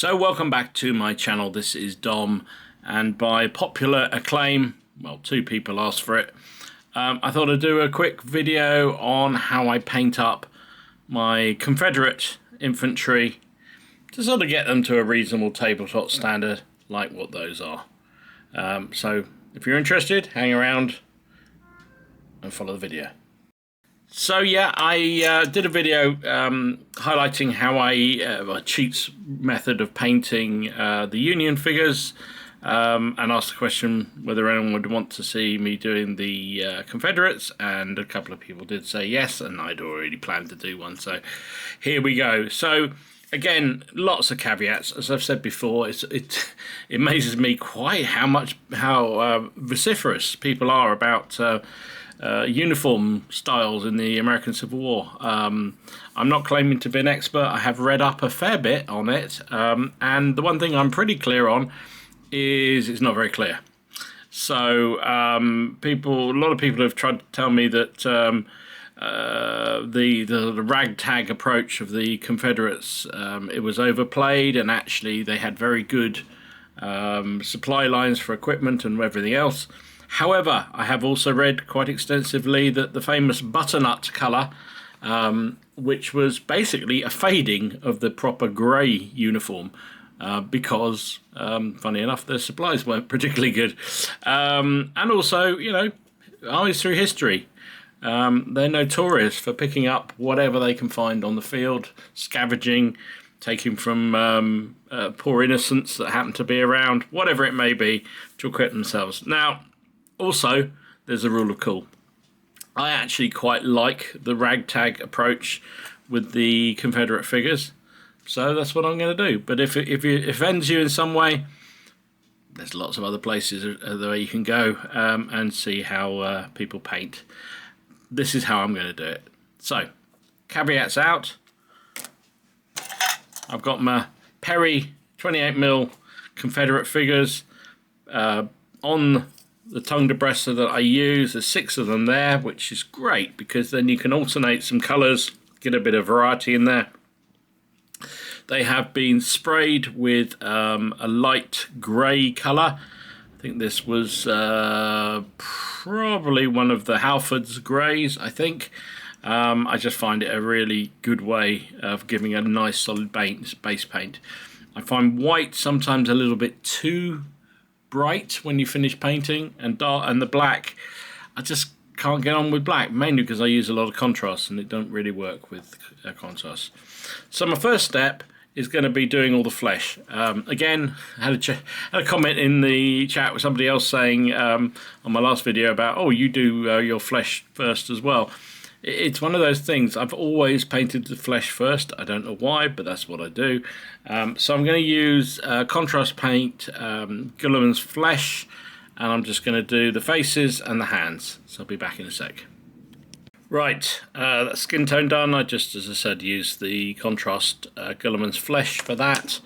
So welcome back to my channel. This is Dom, and by popular acclaim, well, two people asked for it, I thought I'd do a quick video on how I paint up my Confederate infantry to sort of get them to a reasonable tabletop standard like what those are. So if you're interested, hang around and follow the video. So yeah, I did a video highlighting how a cheats method of painting the Union figures, and asked the question whether anyone would want to see me doing the Confederates, and a couple of people did say yes, and I'd already planned to do one, so here we go. So again, lots of caveats. As I've said before, it amazes me quite how vociferous people are about uniform styles in the American Civil War. I'm not claiming to be an expert. I have read up a fair bit on it, and the one thing I'm pretty clear on is it's not very clear. So a lot of people have tried to tell me that the ragtag approach of the Confederates, it was overplayed, and actually they had very good supply lines for equipment and everything else. However, I have also read quite extensively that the famous butternut colour, which was basically a fading of the proper grey uniform, because, funny enough, their supplies weren't particularly good. And also, you know, armies through history, they're notorious for picking up whatever they can find on the field, scavenging, taking from poor innocents that happen to be around, whatever it may be, to equip themselves. Now, also, there's a rule of cool. I actually quite like the ragtag approach with the Confederate figures, so that's what I'm going to do. But if it offends you in some way, there's lots of other places where you can go and see how people paint. This is how I'm going to do it. So, caveats out. I've got my Perry 28mm Confederate figures on the tongue depressor that I use. There's 6 of them there, which is great because then you can alternate some colours, get a bit of variety in there. They have been sprayed with a light grey colour. I think this was probably one of the Halford's greys, I think. I just find it a really good way of giving a nice solid base paint. I find white sometimes a little bit too bright when you finish painting, and dark, and the black, I just can't get on with black, mainly because I use a lot of contrast and it don't really work with contrast. So my first step is going to be doing all the flesh. Again, I had a comment in the chat with somebody else saying on my last video about, oh, you do your flesh first as well. It's one of those things. I've always painted the flesh first. I don't know why, but that's what I do. So I'm going to use contrast paint, Gulliver's Flesh, and I'm just going to do the faces and the hands. So I'll be back in a sec. Right, that's skin tone done. I just, as I said, use the contrast Gulliver's Flesh for that.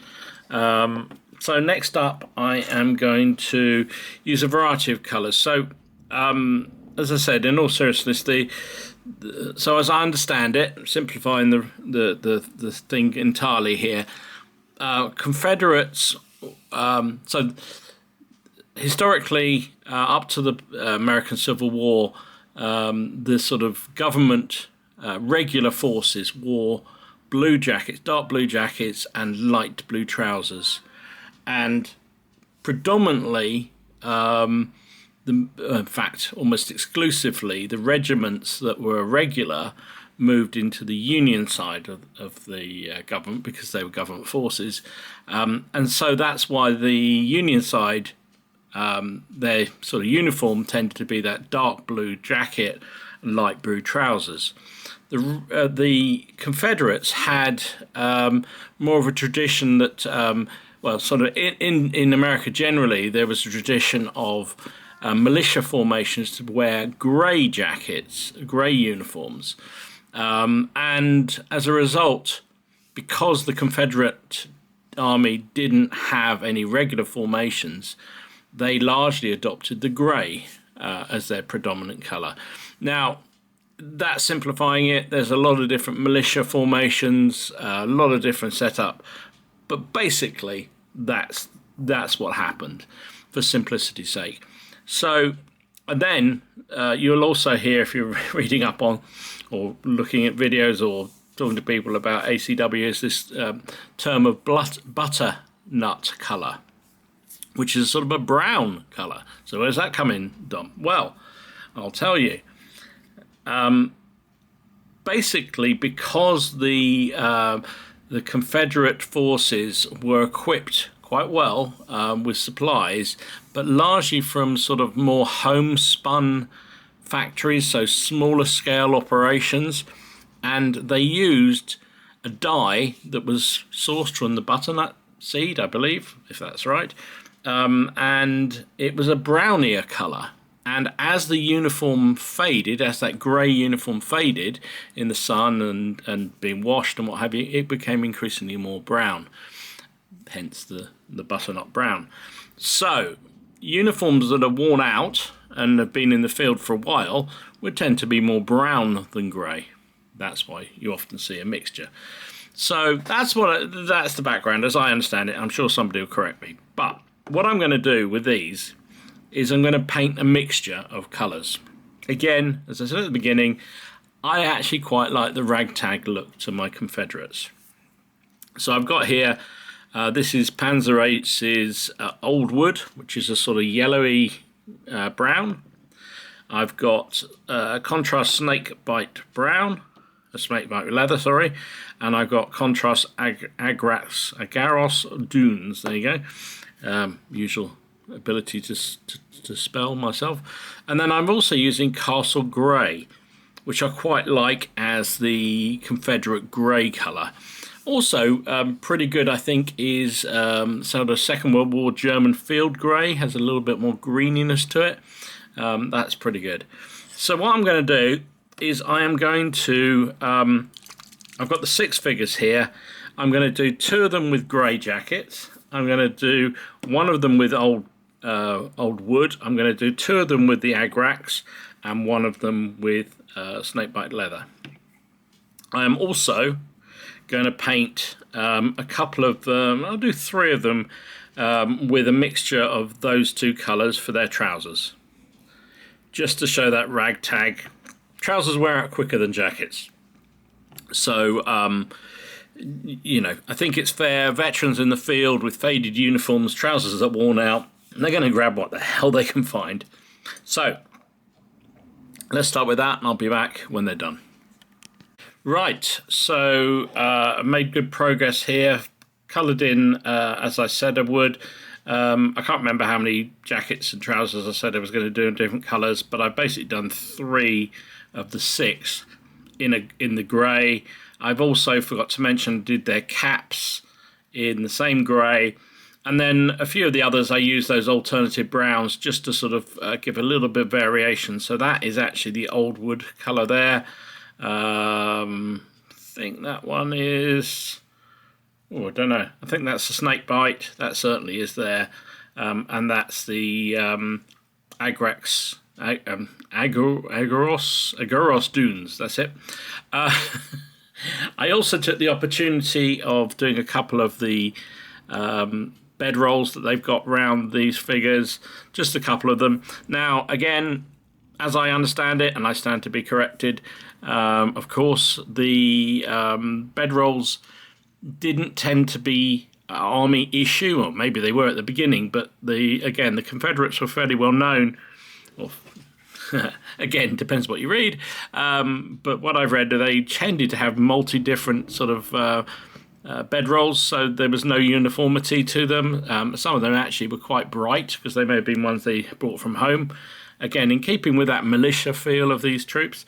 So next up, I am going to use a variety of colours. So, as I said, in all seriousness, so as I understand it, simplifying the thing entirely here, Confederates, so historically, up to the American Civil War, the sort of government regular forces wore blue jackets, dark blue jackets, and light blue trousers, and predominantly, in fact, almost exclusively, the regiments that were regular moved into the Union side of the government because they were government forces. And so that's why the Union side, their sort of uniform tended to be that dark blue jacket and light blue trousers. The Confederates had more of a tradition that, well, sort of in America generally, there was a tradition of militia formations to wear grey jackets, grey uniforms. And as a result, because the Confederate Army didn't have any regular formations, they largely adopted the grey as their predominant colour. Now, that's simplifying it. There's a lot of different militia formations, a lot of different setup. But basically, that's what happened, for simplicity's sake. So, and then you'll also hear, if you're reading up on or looking at videos or talking to people about ACW, is this term of butternut colour, which is sort of a brown colour. So where does that come in, Dom? Well, I'll tell you. Basically, because the Confederate forces were equipped quite well with supplies, but largely from sort of more homespun factories, so smaller scale operations, and they used a dye that was sourced from the butternut seed, I believe, if that's right, and it was a brownier colour. And as the uniform faded, as that grey uniform faded in the sun and being washed and what have you, it became increasingly more brown, hence the butternut brown. So uniforms that are worn out and have been in the field for a while would tend to be more brown than grey. That's why you often see a mixture. So that's the background as I understand it. I'm sure somebody will correct me. But what I'm going to do with these is I'm going to paint a mixture of colours. Again, as I said at the beginning, I actually quite like the ragtag look to my Confederates. So I've got here, this is Panzer VIII's Old Wood, which is a sort of yellowy brown. I've got contrast snakebite brown, a snakebite leather, sorry, and I've got contrast agaros dunes. There you go, usual ability to spell myself. And then I'm also using Castle Grey, which I quite like as the Confederate grey colour. Also pretty good, I think, is sort of Second World War German field grey, has a little bit more greeniness to it. That's pretty good. So what I'm going to do is I am going to, I've got the 6 figures here. I'm going to do 2 of them with grey jackets. I'm going to do 1 of them with old wood. I'm going to do 2 of them with the agrax and 1 of them with snakebite leather. I am also going to paint a couple of them, I'll do 3 of them with a mixture of those 2 colours for their trousers, just to show that ragtag. Trousers wear out quicker than jackets. So you know, I think it's fair. Veterans in the field with faded uniforms, trousers that are worn out, and they're going to grab what the hell they can find. So let's start with that, and I'll be back when they're done. Right, so I made good progress here. Coloured in, as I said I would. I can't remember how many jackets and trousers I said I was going to do in different colours, but I've basically done 3 of the 6 in the grey. I've also forgot to mention did their caps in the same grey, and then a few of the others I use those alternative browns just to sort of give a little bit of variation. So that is actually the Old Wood colour there. I think that one is, oh, I don't know, I think that's a snakebite. That certainly is there, and that's the agrax. Agaros dunes, that's it. I also took the opportunity of doing a couple of the bed rolls that they've got round these figures, just a couple of them. Now, again, as I understand it, and I stand to be corrected, of course, the bed rolls didn't tend to be an army issue, or maybe they were at the beginning, but the Confederates were fairly well known. Well, again, depends what you read, but what I've read, they tended to have different sort of bed rolls, so there was no uniformity to them. Some of them actually were quite bright because they may have been ones they brought from home, again in keeping with that militia feel of these troops.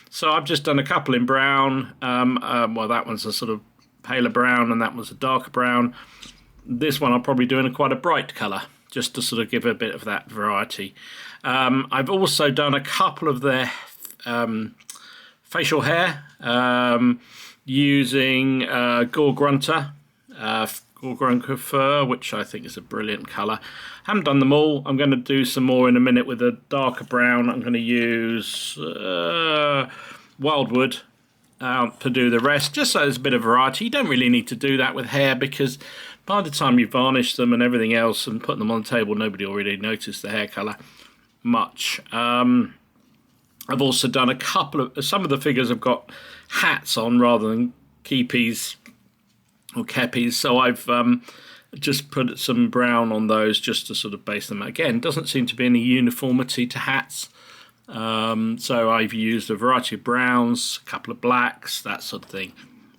So I've just done a couple in brown. Well, that one's a sort of paler brown and that was a darker brown. This one I'll probably do in quite a bright colour, just to sort of give a bit of that variety. I've also done a couple of their facial hair using Gore Grunter fur, which I think is a brilliant colour. Haven't done them all. I'm going to do some more in a minute with a darker brown. I'm going to use Wildwood to do the rest, just so there's a bit of variety. You don't really need to do that with hair because by the time you varnish them and everything else and put them on the table, nobody will really notice the hair colour much. I've also done a couple of, some of the figures have got hats on rather than keepies or keppies, so I've just put some brown on those just to sort of base them. Again, doesn't seem to be any uniformity to hats, so I've used a variety of browns, a couple of blacks, that sort of thing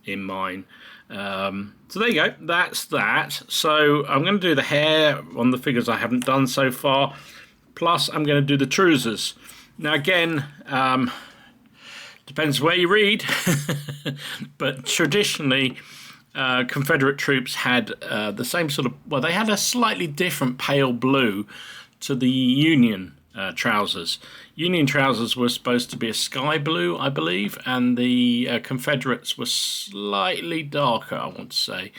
in mine. So there you go, that's that. So I'm going to do the hair on the figures I haven't done so far, plus I'm going to do the trousers. Now again, depends where you read, but traditionally Confederate troops had the same sort of, well, they had a slightly different pale blue to the Union trousers. Union trousers were supposed to be a sky blue, I believe, and the Confederates were slightly darker, I want to say,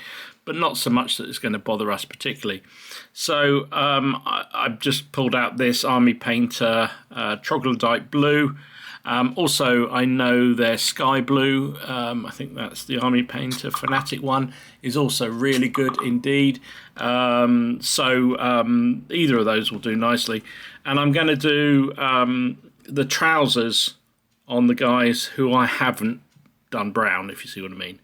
but not so much that it's going to bother us particularly. So I've just pulled out this Army Painter troglodyte blue. Also, I know their sky blue, I think that's the Army Painter Fanatic one, is also really good indeed. So either of those will do nicely. And I'm going to do the trousers on the guys who I haven't done brown, if you see what I mean.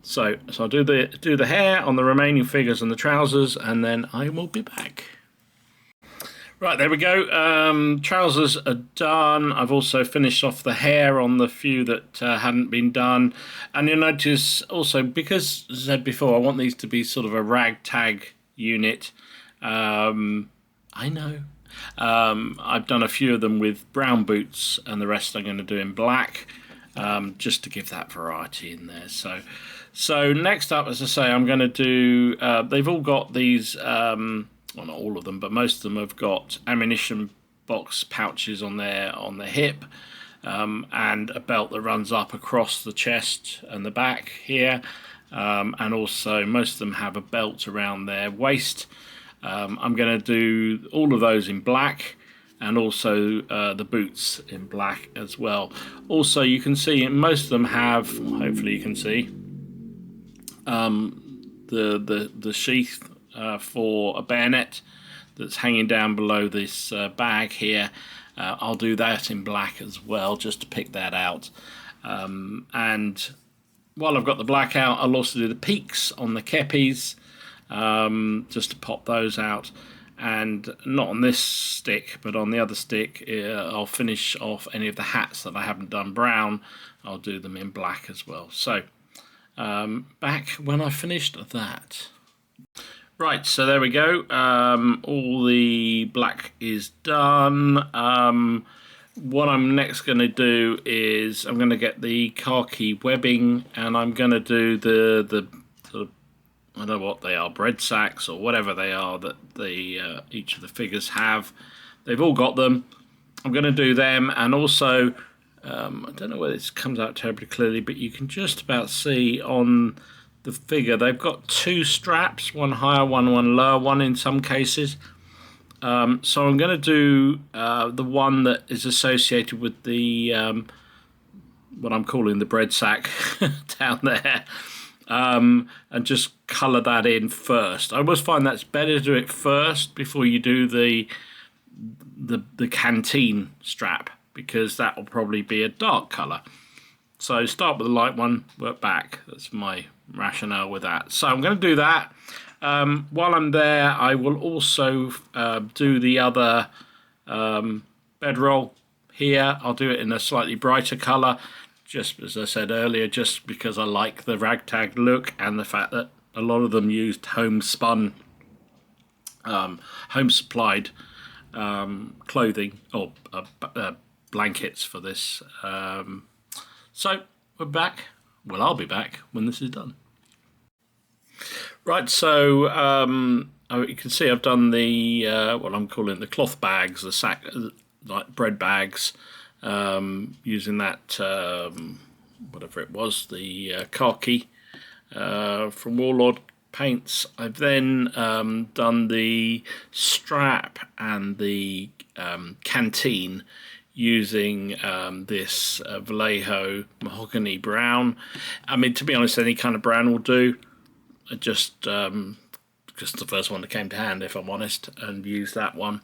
So I'll do the hair on the remaining figures and the trousers, and then I will be back. Right, there we go. Trousers are done. I've also finished off the hair on the few that hadn't been done. And you'll notice also, because, as I said before, I want these to be sort of a ragtag unit. I know. I've done a few of them with brown boots, and the rest I'm going to do in black, just to give that variety in there. So next up, as I say, I'm going to do, they've all got these, well, not all of them, but most of them have got ammunition box pouches on their hip, and a belt that runs up across the chest and the back here, and also most of them have a belt around their waist. I'm going to do all of those in black, and also the boots in black as well. Also, you can see most of them have, hopefully you can see, the sheath for a bayonet that's hanging down below this bag here. I'll do that in black as well, just to pick that out. And while I've got the black out, I'll also do the peaks on the keppies, just to pop those out. And not on this stick, but on the other stick, I'll finish off any of the hats that I haven't done brown. I'll do them in black as well. So back when I finished that. Right, so there we go. All the black is done. What I'm next going to do is I'm going to get the khaki webbing, and I'm going to do the I don't know what they are, bread sacks or whatever they are that the each of the figures have. They've all got them. I'm going to do them, and also I don't know whether this comes out terribly clearly, but you can just about see on the figure they've got two straps, one higher, one lower, one in some cases. So I'm going to do the one that is associated with the what I'm calling the bread sack down there. And just colour that in first. I always find that's better to do it first before you do the canteen strap, because that will probably be a dark colour. So start with the light one, work back. That's my rationale with that. So I'm going to do that. While I'm there, I will also do the other bedroll here. I'll do it in a slightly brighter colour, just as I said earlier, just because I like the ragtag look and the fact that a lot of them used home-spun, home-supplied clothing or blankets for this. So we're back. Well, I'll be back when this is done. Right, so you can see I've done the what I'm calling the cloth bags, the sack, like bread bags. Using that, whatever it was, the khaki from Warlord Paints. I've then done the strap and the canteen using this Vallejo mahogany brown. I mean, to be honest, any kind of brown will do. just the first one that came to hand, if I'm honest, and used that one.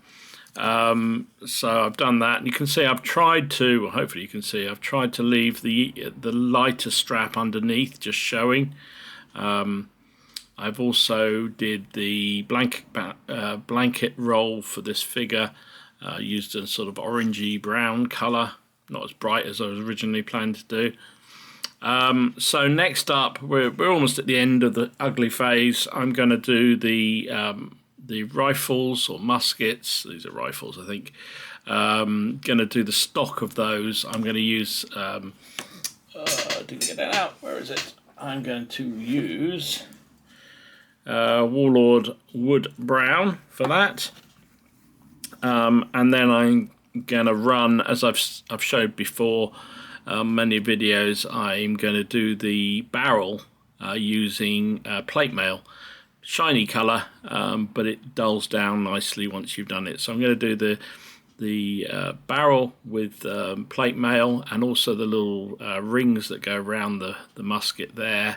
So I've done that, and you can see I've tried to, well, hopefully you can see, I've tried to leave the lighter strap underneath just showing. I've also did the blanket roll for this figure, used a sort of orangey brown colour, not as bright as I was originally planning to do. So next up, we're almost at the end of the ugly phase. I'm going to do the rifles or muskets. These are rifles, I think. Going to do the stock of those. I'm going to use. Didn't get that out. Where is it? I'm going to use Warlord Wood Brown for that, and then I'm going to run, as I've showed before. Many videos, I'm going to do the barrel using plate mail. Shiny colour, but it dulls down nicely once you've done it. So I'm going to do the barrel with plate mail, and also the little rings that go around the musket there,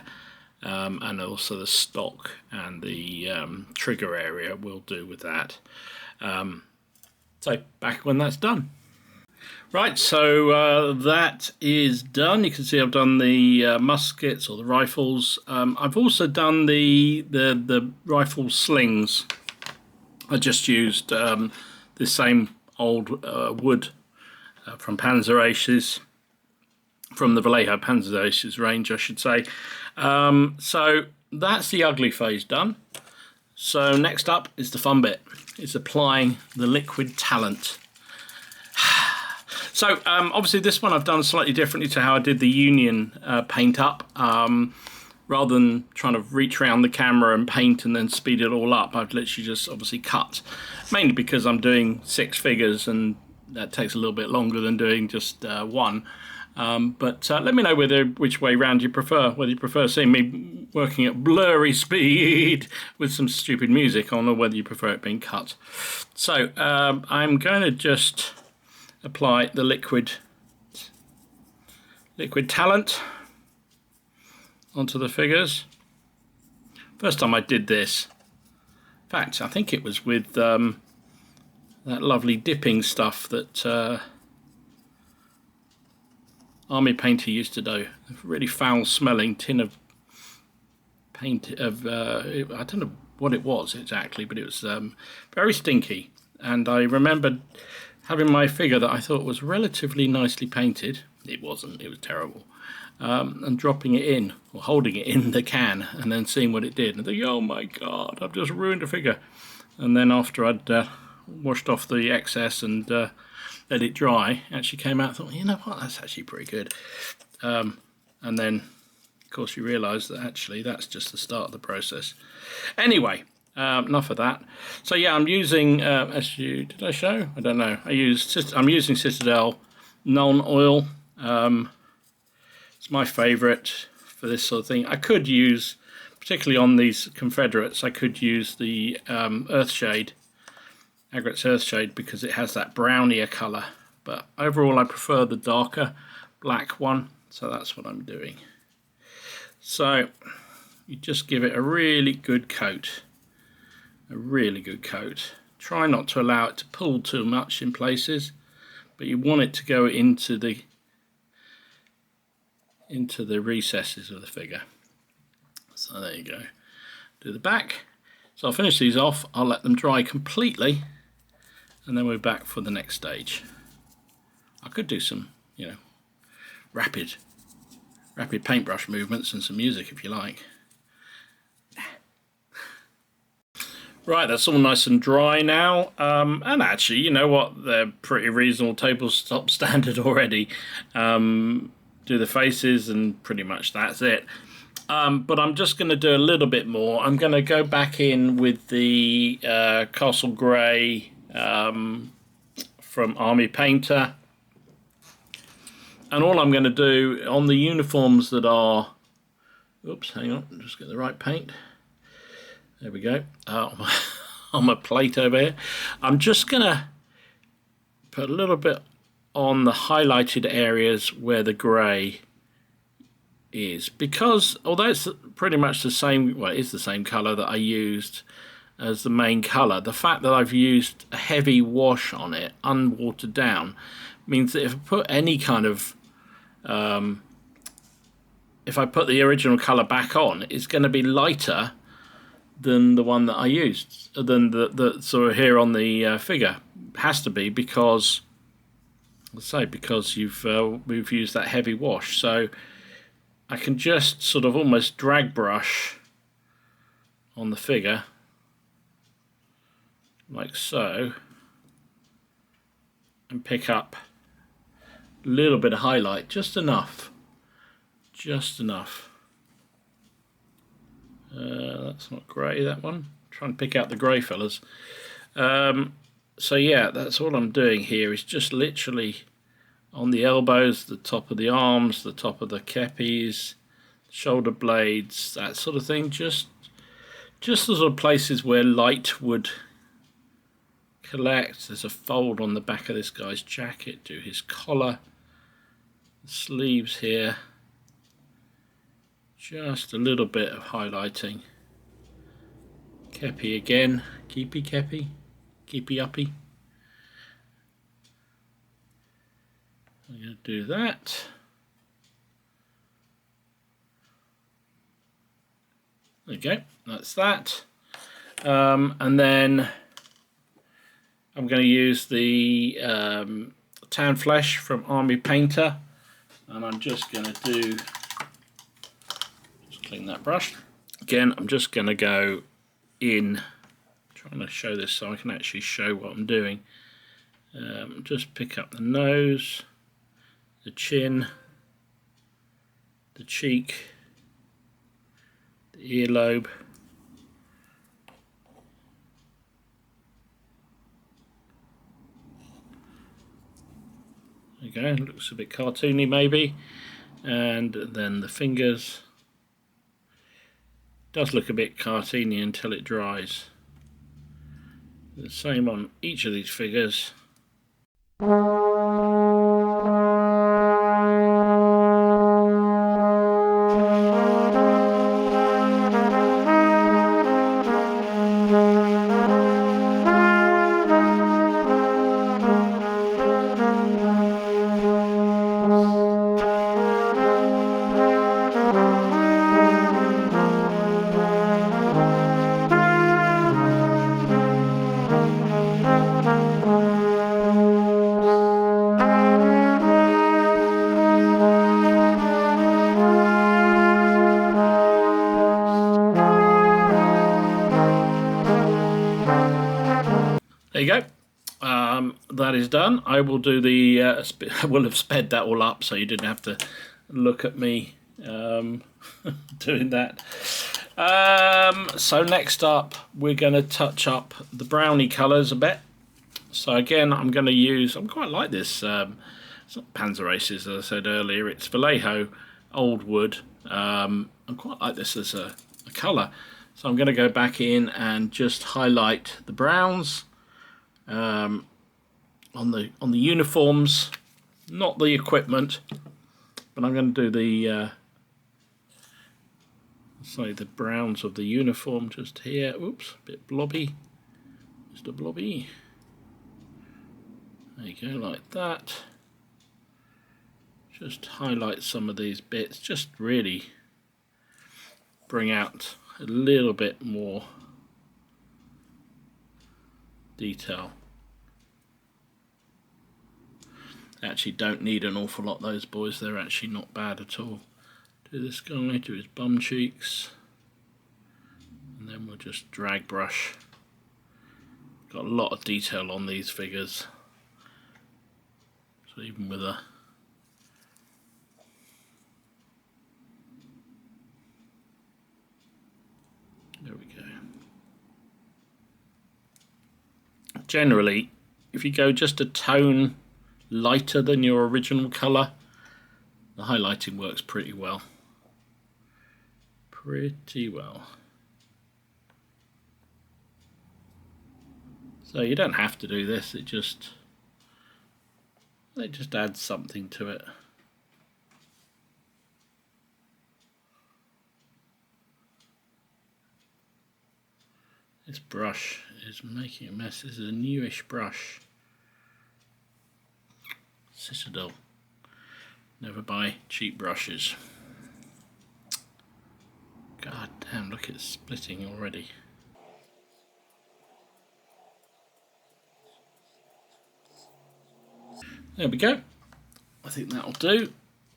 and also the stock and the trigger area will do with that. So back when that's done. Right, so that is done. You can see I've done the muskets or the rifles. I've also done the rifle slings. I just used the same old wood from Panzer Aces, from the Vallejo Panzer Aces range, I should say. So that's the ugly phase done. So next up is the fun bit. It's applying the liquid talent. So obviously this one I've done slightly differently to how I did the Union paint up. Rather than trying to reach around the camera and paint and then speed it all up, I've literally just obviously cut. Mainly because I'm doing 6 figures, and that takes a little bit longer than doing just one. But let me know which way round you prefer, whether you prefer seeing me working at blurry speed with some stupid music on, or whether you prefer it being cut. So I'm going to just apply the liquid talent onto the figures. First time I did this, in fact, I think it was with that lovely dipping stuff that Army Painter used to do. A really foul-smelling tin of paint of I don't know what it was exactly, but it was very stinky. And I remembered having my figure that I thought was relatively nicely painted. It wasn't. It was terrible. And dropping it in, or holding it in the can, and then seeing what it did, and thinking, oh my god, I've just ruined a figure. And then after I'd washed off the excess and let it dry, actually came out and thought, you know what, that's actually pretty good. And then, of course, you realise that actually that's just the start of the process. Anyway, enough of that. So yeah, I'm using, did I show? I don't know. I'm using Citadel non-oil. It's my favourite for this sort of thing. I could use, particularly on these Confederates, I could use the Earthshade, Agrit's Earthshade, because it has that brownier colour. But overall I prefer the darker black one, so that's what I'm doing. So you just give it a really good coat. A really good coat. Try not to allow it to pull too much in places, but you want it to go into the recesses of the figure. So there you go. Do the back. So I'll finish these off, I'll let them dry completely, and then we're back for the next stage. I could do some, you know, rapid paintbrush movements and some music if you like. Right, that's all nice and dry now, and actually, you know what, they're pretty reasonable tabletop standard already. Do the faces and pretty much that's it. But I'm just going to do a little bit more. I'm going to go back in with the Castle Grey from Army Painter. And all I'm going to do on the uniforms that are... Oops, hang on, just get the right paint. There we go. On my plate over here. I'm just going to put a little bit on the highlighted areas where the grey is, because although it's pretty much the same, well, it is the same colour that I used as the main colour, the fact that I've used a heavy wash on it, unwatered down, means that if I put any kind of if I put the original colour back on, it's going to be lighter than the one that I used, than the sort of here on the figure. It has to be, because, let's say, because we've used that heavy wash. So I can just sort of almost drag brush on the figure, like so, and pick up a little bit of highlight, just enough. Just enough. That's not grey, that one. Try and pick out the grey fellas. So yeah, that's all I'm doing here, is just literally on the elbows, the top of the arms, the top of the kepis, shoulder blades, that sort of thing. Just the sort of places where light would collect. There's a fold on the back of this guy's jacket, do his collar, the sleeves here. Just a little bit of highlighting. Kepi again, keepy uppy. I'm going to do that. There you go, that's that. And then I'm going to use the tan flesh from Army Painter, and I'm just going to do, just clean that brush. Again, I'm just going to go in, trying to show this so I can actually show what I'm doing. Just pick up the nose, the chin, the cheek, the earlobe, there you go, looks a bit cartoony maybe, and then the fingers. Does look a bit cartoony until it dries. The same on each of these figures. There you go. That is done. I will do the. I will have sped that all up, so you didn't have to look at me doing that. So next up, we're going to touch up the brownie colours a bit. So again, I'm going to use. I'm quite like this. It's not Panzer Aces, as I said earlier. It's Vallejo old wood. I quite like this as a colour. So I'm going to go back in and just highlight the browns. On the uniforms, not the equipment, but I'm going to do the say the browns of the uniform just here. Oops, a bit blobby, just a blobby. There you go, like that. Just highlight some of these bits, just really bring out a little bit more detail. Actually don't need an awful lot, those boys, they're actually not bad at all. Do this guy, do his bum cheeks, and then we'll just drag brush. Got a lot of detail on these figures, so even with a there we go. Generally, if you go just a tone lighter than your original colour, the highlighting works pretty well. So you don't have to do this, it just adds something to it. This brush is making a mess. This is a newish brush. Citadel. Never buy cheap brushes. God damn, look, it's splitting already. There we go. I think that'll do.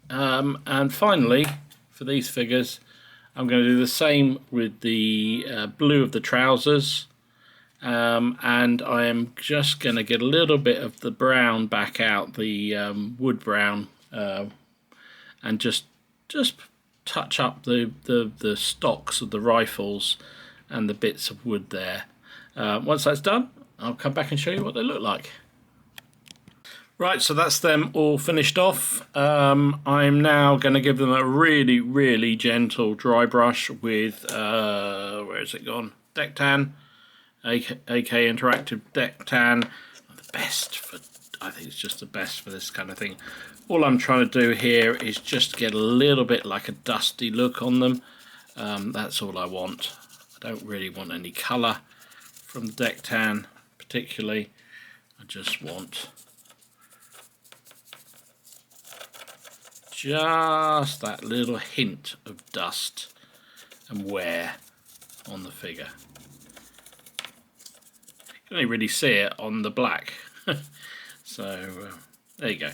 And finally, for these figures, I'm going to do the same with the blue of the trousers. And I am just going to get a little bit of the brown back out, the wood brown, and just touch up the stocks of the rifles and the bits of wood there. Once that's done, I'll come back and show you what they look like. Right, so that's them all finished off. I'm now going to give them a really, really gentle dry brush with, where has it gone? Deck Tan, AK Interactive Deck Tan. The best for, I think it's just the best for this kind of thing. All I'm trying to do here is just get a little bit like a dusty look on them. That's all I want. I don't really want any colour from the Deck Tan particularly. I just want just that little hint of dust and wear on the figure. You can only really see it on the black. So there you go.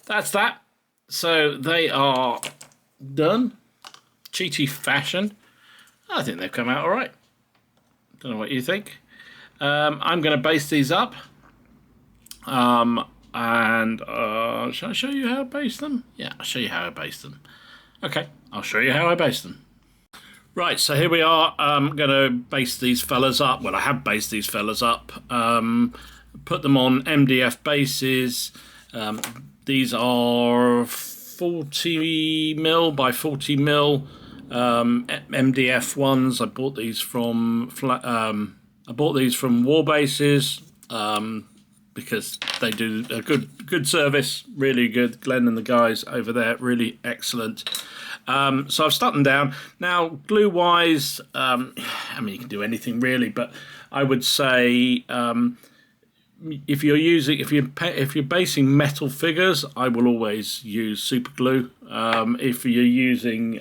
That's that. So they are done. Cheaty fashion. I think they've come out all right. Don't know what you think. I'm going to base these up. And shall I show you how I base them? Yeah, I'll show you how I base them. Okay, I'll show you how I base them. Right, so here we are. I'm going to base these fellas up. Well, I have based these fellas up. Put them on MDF bases. These are 40mm by 40mm MDF ones. I bought these from War Bases. Because they do a good service, really good. Glenn and the guys over there, really excellent. So I've stuck them down. Now, glue-wise, I mean, you can do anything really, but I would say if you're basing metal figures, I will always use super glue. If you're using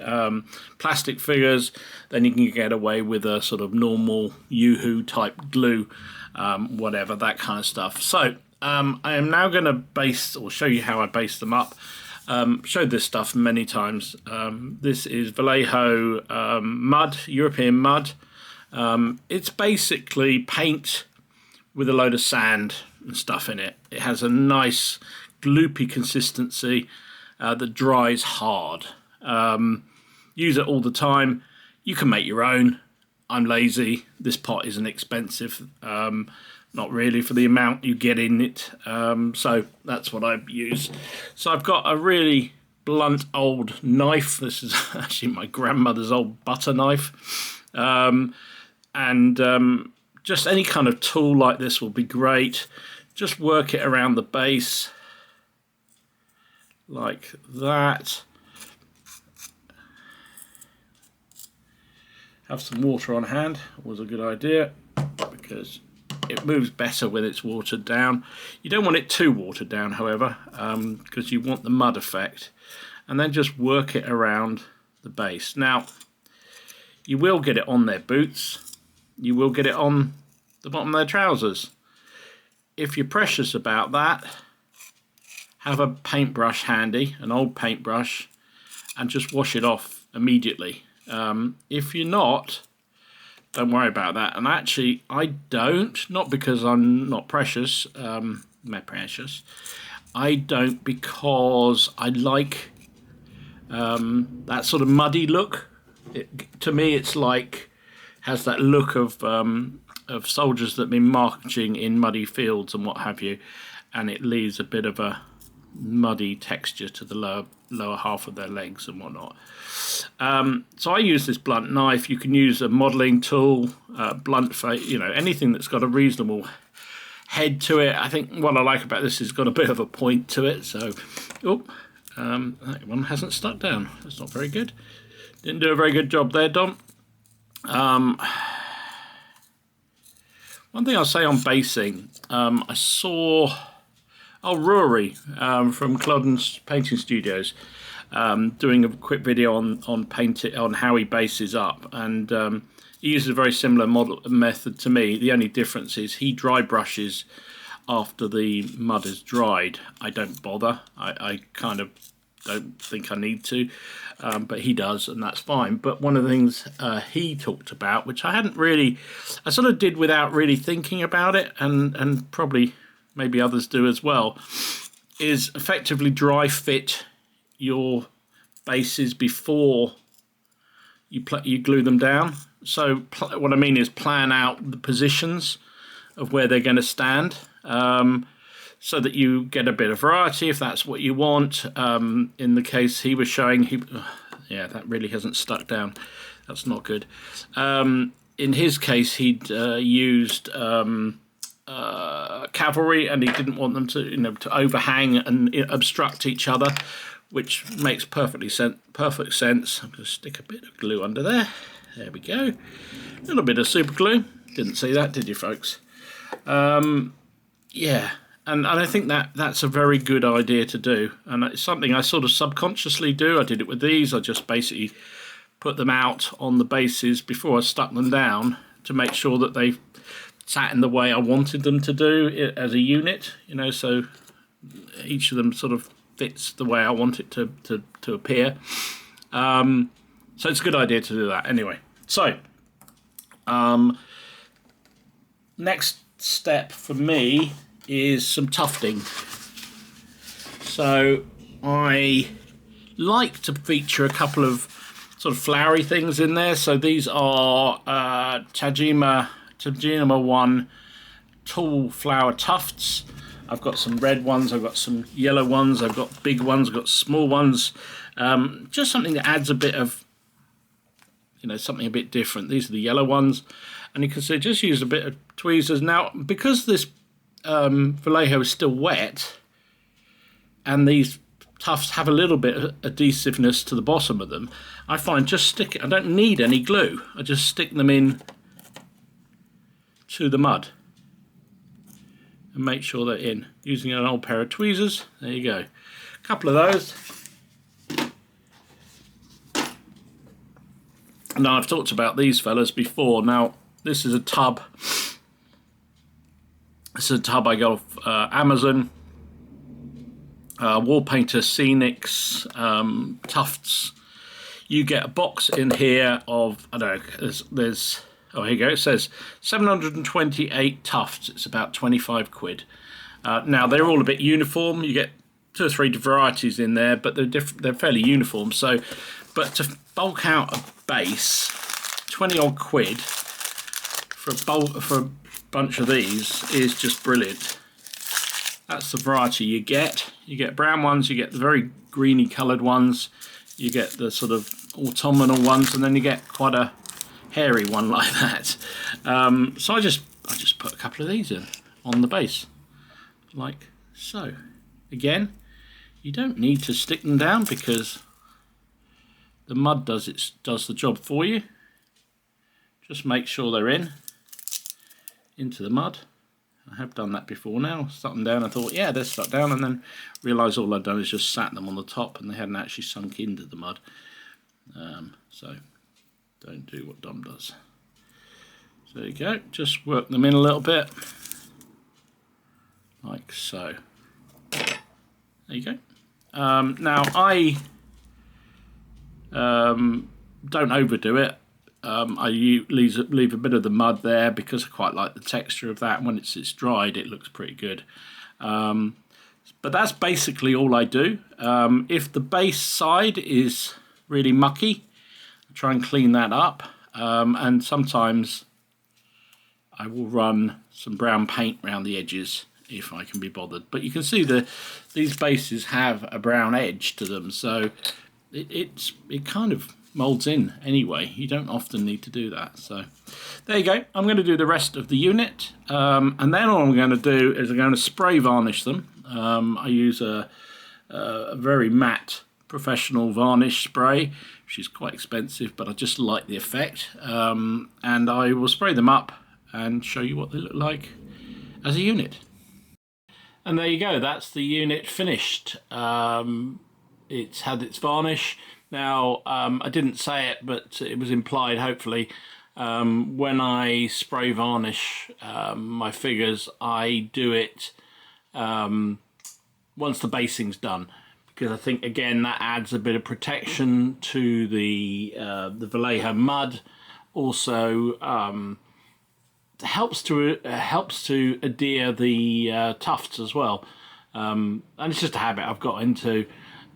plastic figures, then you can get away with a sort of normal Yoo-hoo type glue. Whatever, that kind of stuff. So I am now going to base, or show you how I base them up. Showed this stuff many times. This is Vallejo mud, European mud. It's basically paint with a load of sand and stuff in it. It has a nice gloopy consistency that dries hard. Use it all the time. You can make your own. I'm lazy. This pot isn't expensive, not really for the amount you get in it. So that's what I use. So I've got a really blunt old knife. This is actually my grandmother's old butter knife. Just any kind of tool like this will be great. Just work it around the base like that. Have some water on hand was a good idea because it moves better when it's watered down. You don't want it too watered down, however, because you want the mud effect. And then just work it around the base. Now, you will get it on their boots. You will get it on the bottom of their trousers. If you're precious about that, have a paintbrush handy, an old paintbrush, and just wash it off immediately. If you're not, don't worry about that. And actually, I don't, not because I'm not precious, I don't because I like that sort of muddy look. To me, it's like, has that look of soldiers that have been marching in muddy fields and what have you, and it leaves a bit of a muddy texture to the lower half of their legs and whatnot. So I use this blunt knife. You can use a modelling tool, blunt face, anything that's got a reasonable head to it. I think what I like about this is it's got a bit of a point to it. So, that one hasn't stuck down. That's not very good. Didn't do a very good job there, Dom. One thing I'll say on basing, I saw Rory from Clodden's Painting Studios doing a quick video on how he bases up, and he uses a very similar method to me. The only difference is he dry brushes after the mud is dried. I don't bother. I kind of don't think I need to, but he does, and that's fine. But one of the things he talked about, which I sort of did without really thinking about it, and probably maybe others do as well, is effectively dry fit your bases before you glue them down. So what I mean is plan out the positions of where they're going to stand, so that you get a bit of variety if that's what you want. In the case he was showing, yeah, that really hasn't stuck down. That's not good. In his case, he'd used cavalry, and he didn't want them to overhang and obstruct each other, which makes perfect sense. I'm going to stick a bit of glue under there. There we go. A little bit of super glue. Didn't see that, did you, folks? Yeah. And I think that's a very good idea to do, and it's something I sort of subconsciously do. I did it with these. I just basically put them out on the bases before I stuck them down to make sure that they sat in the way I wanted them to do as a unit, so each of them sort of fits the way I want it to appear. So it's a good idea to do that anyway. So next step for me is some tufting. So I like to feature a couple of sort of flowery things in there. So these are Tajima 1 tall flower tufts. I've got some red ones, I've got some yellow ones, I've got big ones, I've got small ones. Just something that adds a bit of, something a bit different. These are the yellow ones, and you can see just use a bit of tweezers. Now, because this Vallejo is still wet, and these tufts have a little bit of adhesiveness to the bottom of them, I find I don't need any glue. I just stick them in to the mud and make sure they're in using an old pair of tweezers. There you go, a couple of those. Now, I've talked about these fellas before. Now, this is a tub. This is a tub I got off Amazon. Wall Painter Scenics tufts. You get a box in here of, I don't know, there's oh, here you go. It says 728 tufts. It's about 25 quid. Now, they're all a bit uniform. You get 2 or 3 varieties in there, but they're fairly uniform. So, but to bulk out a base, 20 odd quid for a bunch of these is just brilliant. That's the variety you get. You get brown ones, you get the very greeny coloured ones, you get the sort of autumnal ones, and then you get quite a hairy one like that. So I just put a couple of these in on the base, like so. Again, you don't need to stick them down because the mud does the job for you. Just make sure they're into the mud. I have done that before now. Stuck them down. I thought, yeah, they're stuck down, and then realised all I'd done is just sat them on the top, and they hadn't actually sunk into the mud. So don't do what Dom does. So there you go. Just work them in a little bit, like so. There you go. Now I don't overdo it. I leave a bit of the mud there because I quite like the texture of that. And when it's dried, it looks pretty good. But that's basically all I do. If the base side is really mucky, I try and clean that up. And sometimes I will run some brown paint around the edges if I can be bothered. But you can see these bases have a brown edge to them, so it kind of molds in anyway. You don't often need to do that. So there you go. I'm going to do the rest of the unit, and then all I'm going to do is I'm going to spray varnish them. I use a very matte professional varnish spray, which is quite expensive, but I just like the effect. And I will spray them up and show you what they look like as a unit. And there you go, that's the unit finished. It's had its varnish. Now, I didn't say it, but it was implied, hopefully. When I spray varnish my figures, I do it once the basing's done, because I think, again, that adds a bit of protection to the Vallejo mud. Also, helps to adhere the tufts as well, and it's just a habit I've got into,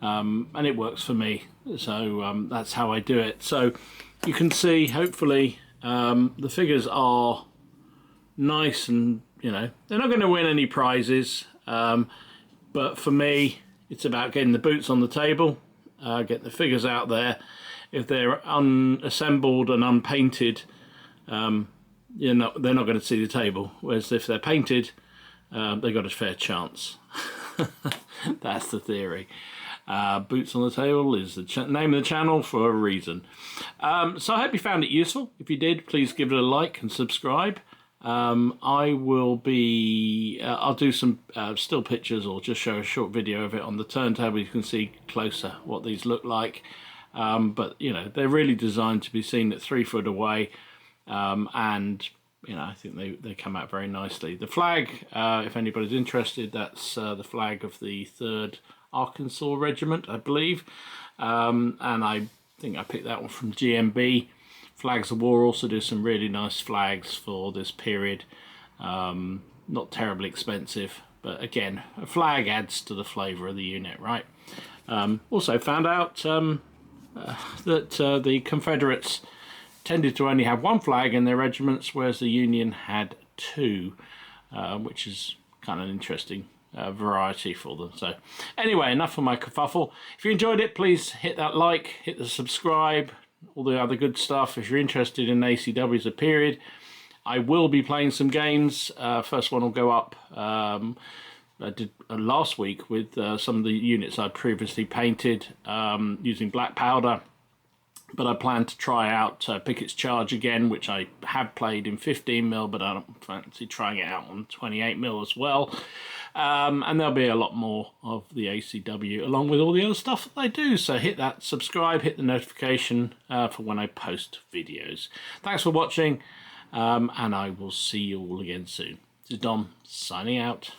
and it works for me. So that's how I do it. So you can see, hopefully, the figures are nice, and they're not going to win any prizes, but for me it's about getting the boots on the table, getting the figures out there. If they're unassembled and unpainted, they're not going to see the table, whereas if they're painted, they've got a fair chance. That's the theory. Boots on the Table is the name of the channel for a reason. So I hope you found it useful. If you did, please give it a like and subscribe. I will be I'll do some still pictures, or just show a short video of it on the turntable. You can see closer what these look like, but they're really designed to be seen at 3 foot away, and I think they come out very nicely. The flag, if anybody's interested, that's the flag of the 3rd Arkansas Regiment, I believe, and I think I picked that one from GMB. Flags of War also do some really nice flags for this period. Not terribly expensive, but again, a flag adds to the flavour of the unit, right? Also found out that the Confederates tended to only have 1 flag in their regiments, whereas the Union had 2, which is kind of an interesting variety for them. So anyway, enough of my kerfuffle. If you enjoyed it, please hit that like, hit the subscribe, all the other good stuff. If you're interested in ACW as a period, I will be playing some games. First one will go up I did last week with some of the units I previously painted using black powder, but I plan to try out Pickett's Charge again, which I have played in 15mm, but I don't fancy trying it out on 28mm as well. And there'll be a lot more of the ACW, along with all the other stuff that they do. So hit that subscribe, hit the notification for when I post videos. Thanks for watching, and I will see you all again soon. This is Dom, signing out.